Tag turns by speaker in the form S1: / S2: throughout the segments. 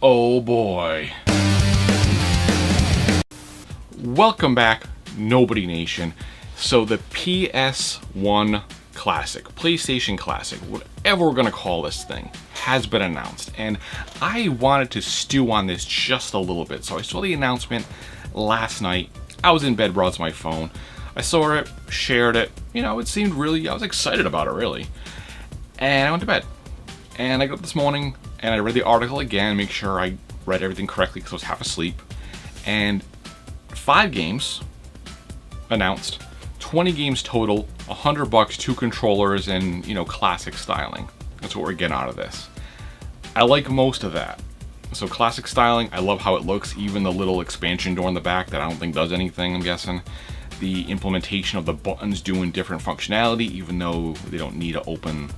S1: Oh boy. Welcome back, Nobody Nation. So the PS1 Classic, PlayStation Classic, whatever we're gonna call this thing, has been announced. And I wanted to stew on this just a little bit. So I saw the announcement last night. I was in bed, browsing my phone. I saw it, shared it. You know, it seemed really, I was excited about it really. And I went to bed. And I got up this morning and I read the article again, make sure I read everything correctly because I was half asleep. And 5 games announced, 20 games total, $100, 2 controllers, and, you know, classic styling. That's what we're getting out of this. I like most of that. So classic styling, I love how it looks, even the little expansion door in the back that I don't think does anything, I'm guessing. The implementation of the buttons doing different functionality, even though they don't need to open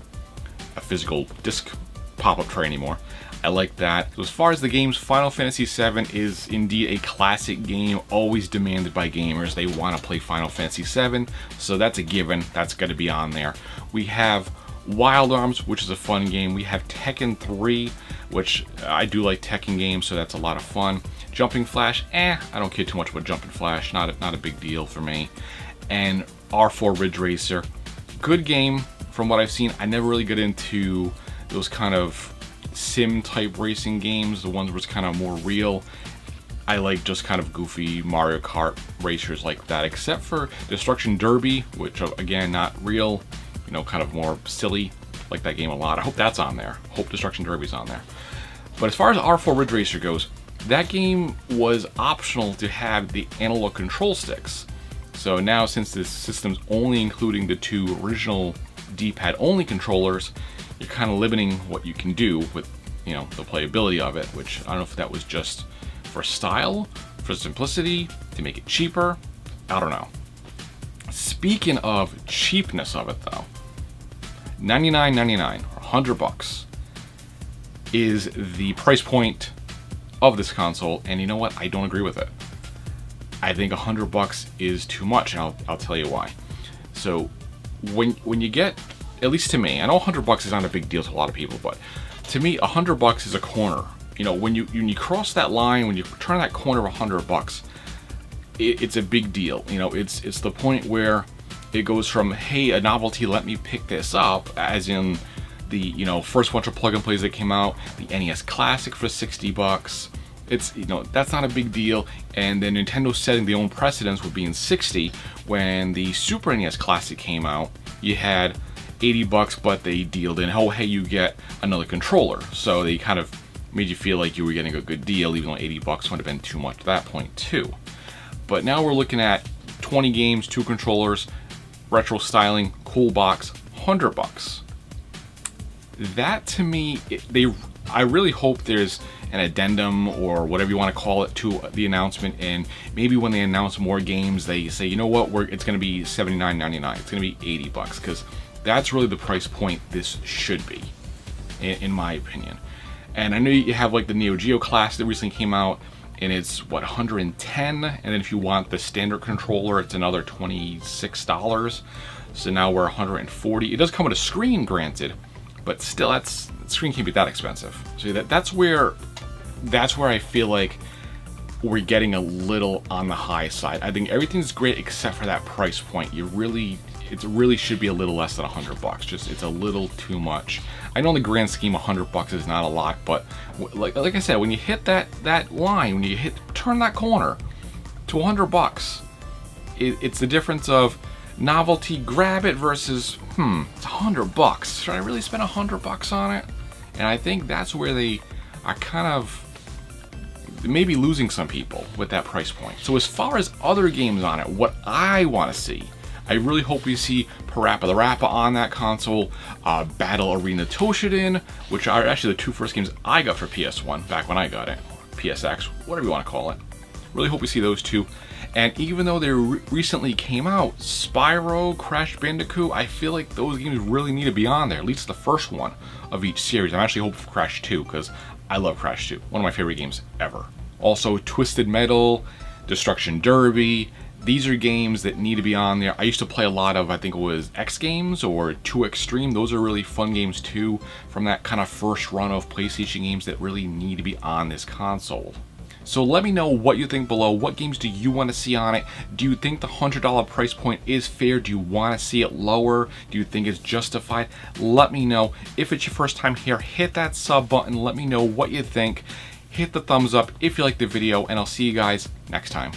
S1: a physical disc pop-up tray anymore. I like that. So as far as the games, Final Fantasy VII is indeed a classic game, always demanded by gamers. They want to play Final Fantasy VII, so that's a given. That's got to be on there. We have Wild Arms, which is a fun game. We have Tekken 3, which I do like Tekken games, so that's a lot of fun. Jumping Flash, I don't care too much about Jumping Flash. Not a big deal for me. And R4 Ridge Racer, good game from what I've seen. I never really get into those kind of sim type racing games, the ones where it's kind of more real. I like just kind of goofy Mario Kart racers like that, except for Destruction Derby, which again, not real, you know, kind of more silly. Like that game a lot. I hope that's on there. Hope Destruction Derby's on there. But as far as R4 Ridge Racer goes, that game was optional to have the analog control sticks. So now, since this system's only including the 2 original D-pad only controllers, you're kind of limiting what you can do with, you know, the playability of it, which I don't know if that was just for style, for simplicity, to make it cheaper. I don't know. Speaking of cheapness of it though, $99.99 or $100 is the price point of this console, and you know what? I don't agree with it. I think $100 is too much, and I'll tell you why. So when you get, at least to me, I know $100 is not a big deal to a lot of people, but to me, $100 is a corner. You know, when you cross that line, when you turn that corner of $100, it's a big deal. You know, it's the point where it goes from, hey, a novelty, let me pick this up, as in the, you know, first bunch of plug and plays that came out, the NES Classic for $60. It's, you know, that's not a big deal. And then Nintendo setting their own precedence with being $60. When the Super NES Classic came out, you had $80, but they dealed in, oh hey, you get another controller. So they kind of made you feel like you were getting a good deal, even though $80 would have been too much at that point too. But now we're looking at 20 games, 2 controllers, retro styling, cool box, $100. That to me, I really hope there's an addendum or whatever you want to call it to the announcement, and maybe when they announce more games, they say, you know what, it's going to be $79.99. It's going to be $80, because that's really the price point this should be, in my opinion. And I know you have like the Neo Geo Classic that recently came out, and it's what, $110, and then if you want the standard controller, it's another $26. So now we're $140. It does come with a screen, granted, but still, the screen can't be that expensive. So that's where I feel like we're getting a little on the high side. I think everything's great except for that price point. It really should be a little less than $100. Just, it's a little too much. I know in the grand scheme, $100 is not a lot, but like I said, when you hit that line, when you turn that corner to $100, it's the difference of novelty, grab it, versus it's $100. Should I really spend $100 on it? And I think that's where they are kind of maybe losing some people with that price point. So as far as other games on it, what I want to see, I really hope we see Parappa the Rapper on that console, Battle Arena Toshinden, which are actually the 2 first games I got for PS1 back when I got it, PSX, whatever you want to call it. Really hope we see those 2. And even though they recently came out, Spyro, Crash Bandicoot, I feel like those games really need to be on there, at least the first one of each series. I'm actually hoping for Crash 2, because I love Crash 2, one of my favorite games ever. Also, Twisted Metal, Destruction Derby, These are games that need to be on there. I used to play a lot of, I think it was X Games or 2 Extreme. Those are really fun games too, from that kind of first run of PlayStation games that really need to be on this console. So let me know what you think below. What games do you want to see on it? Do you think the $100 price point is fair? Do you want to see it lower? Do you think it's justified? Let me know. If it's your first time here, hit that sub button. Let me know what you think. Hit the thumbs up if you like the video, and I'll see you guys next time.